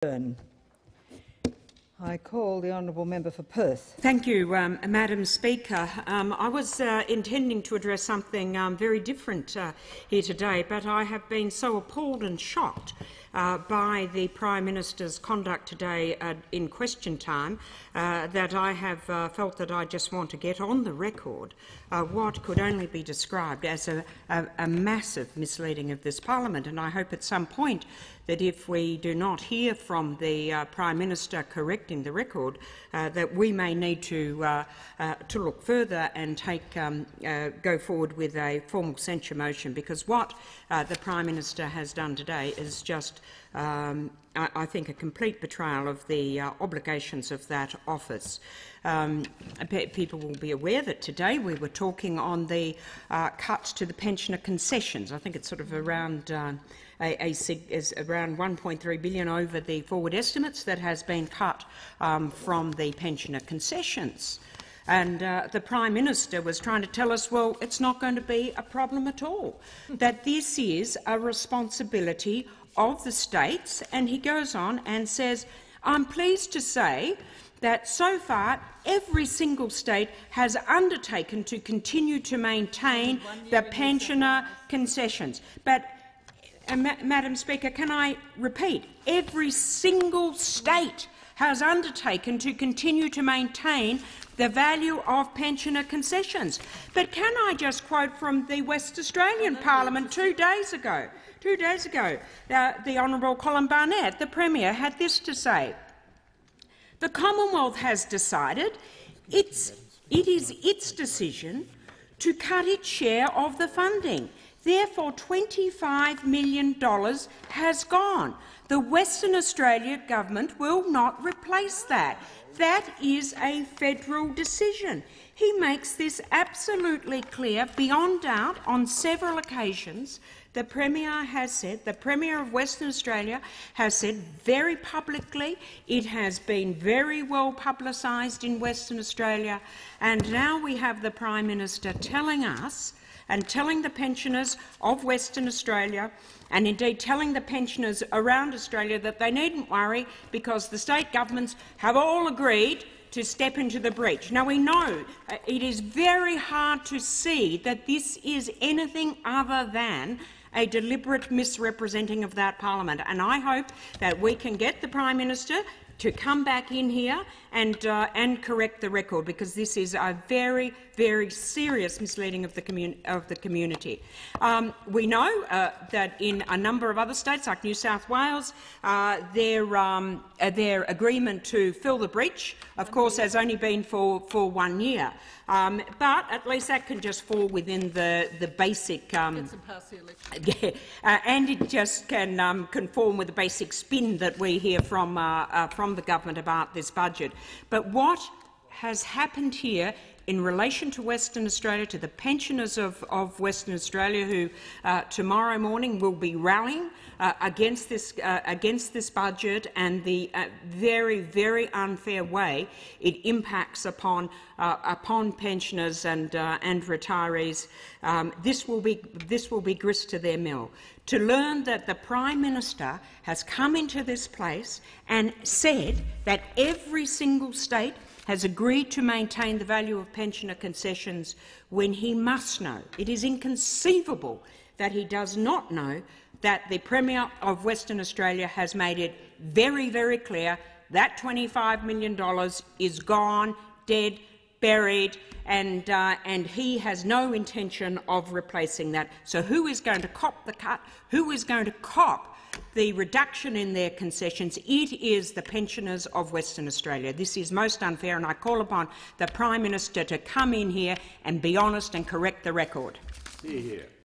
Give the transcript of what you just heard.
I call the honourable member for Perth. Thank you, Madam Speaker. I was intending to address something very different here today, but I have been so appalled and shocked by the Prime Minister's conduct today in question time that I have felt that I just want to get on the record what could only be described as a massive misleading of this parliament. And I hope at some point that if we do not hear from the Prime Minister correcting the record, that we may need to look further and go forward with a formal censure motion, because what the Prime Minister has done today is just, I think, a complete betrayal of the obligations of that office. People will be aware that today we were talking on the cut to the pensioner concessions. I think it's sort of around around $1.3 billion over the forward estimates that has been cut from the pensioner concessions. And the Prime Minister was trying to tell us, well, it's not going to be a problem at all, that this is a responsibility of the states. And he goes on and says, I'm pleased to say that so far every single state has undertaken to continue to maintain the pensioner concessions. But, Madam Speaker, can I repeat? Every single state has undertaken to continue to maintain the value of pensioner concessions. But can I just quote from the West Australian Parliament 2 days ago? 2 days ago, the Honourable Colin Barnett, the Premier, had this to say: the Commonwealth has decided it is its decision to cut its share of the funding. Therefore, $25 million has gone. The Western Australia Government will not replace that. That is a federal decision. He makes this absolutely clear, beyond doubt, on several occasions. The Premier has said, the Premier of Western Australia has said very publicly, it has been very well publicised in Western Australia, and now we have the Prime Minister telling us and telling the pensioners of Western Australia, and indeed telling the pensioners around Australia, that they needn't worry because the state governments have all agreed to step into the breach. Now, we know it is very hard to see that this is anything other than a deliberate misrepresenting of that parliament, and I hope that we can get the Prime Minister to come back in here and correct the record, because this is a very, very serious misleading of the community. We know that in a number of other states, like New South Wales, their agreement to fill the breach, of course, has only been for 1 year. But at least that can just fall within the basic, and it just can conform with the basic spin that we hear from the government about this budget. But what has happened here in relation to Western Australia, to the pensioners of Western Australia, who tomorrow morning will be rallying against this budget and the very, very unfair way it impacts upon pensioners and retirees, this will be grist to their mill. To learn that the Prime Minister has come into this place and said that every single state has agreed to maintain the value of pensioner concessions, when he must know, it is inconceivable that he does not know, that the Premier of Western Australia has made it very, very clear that $25 million is gone, dead, buried, and he has no intention of replacing that. So who is going to cop the cut? Who is going to cop the reduction in their concessions? It is the pensioners of Western Australia. This is most unfair, and I call upon the Prime Minister to come in here and be honest and correct the record. Hear, hear.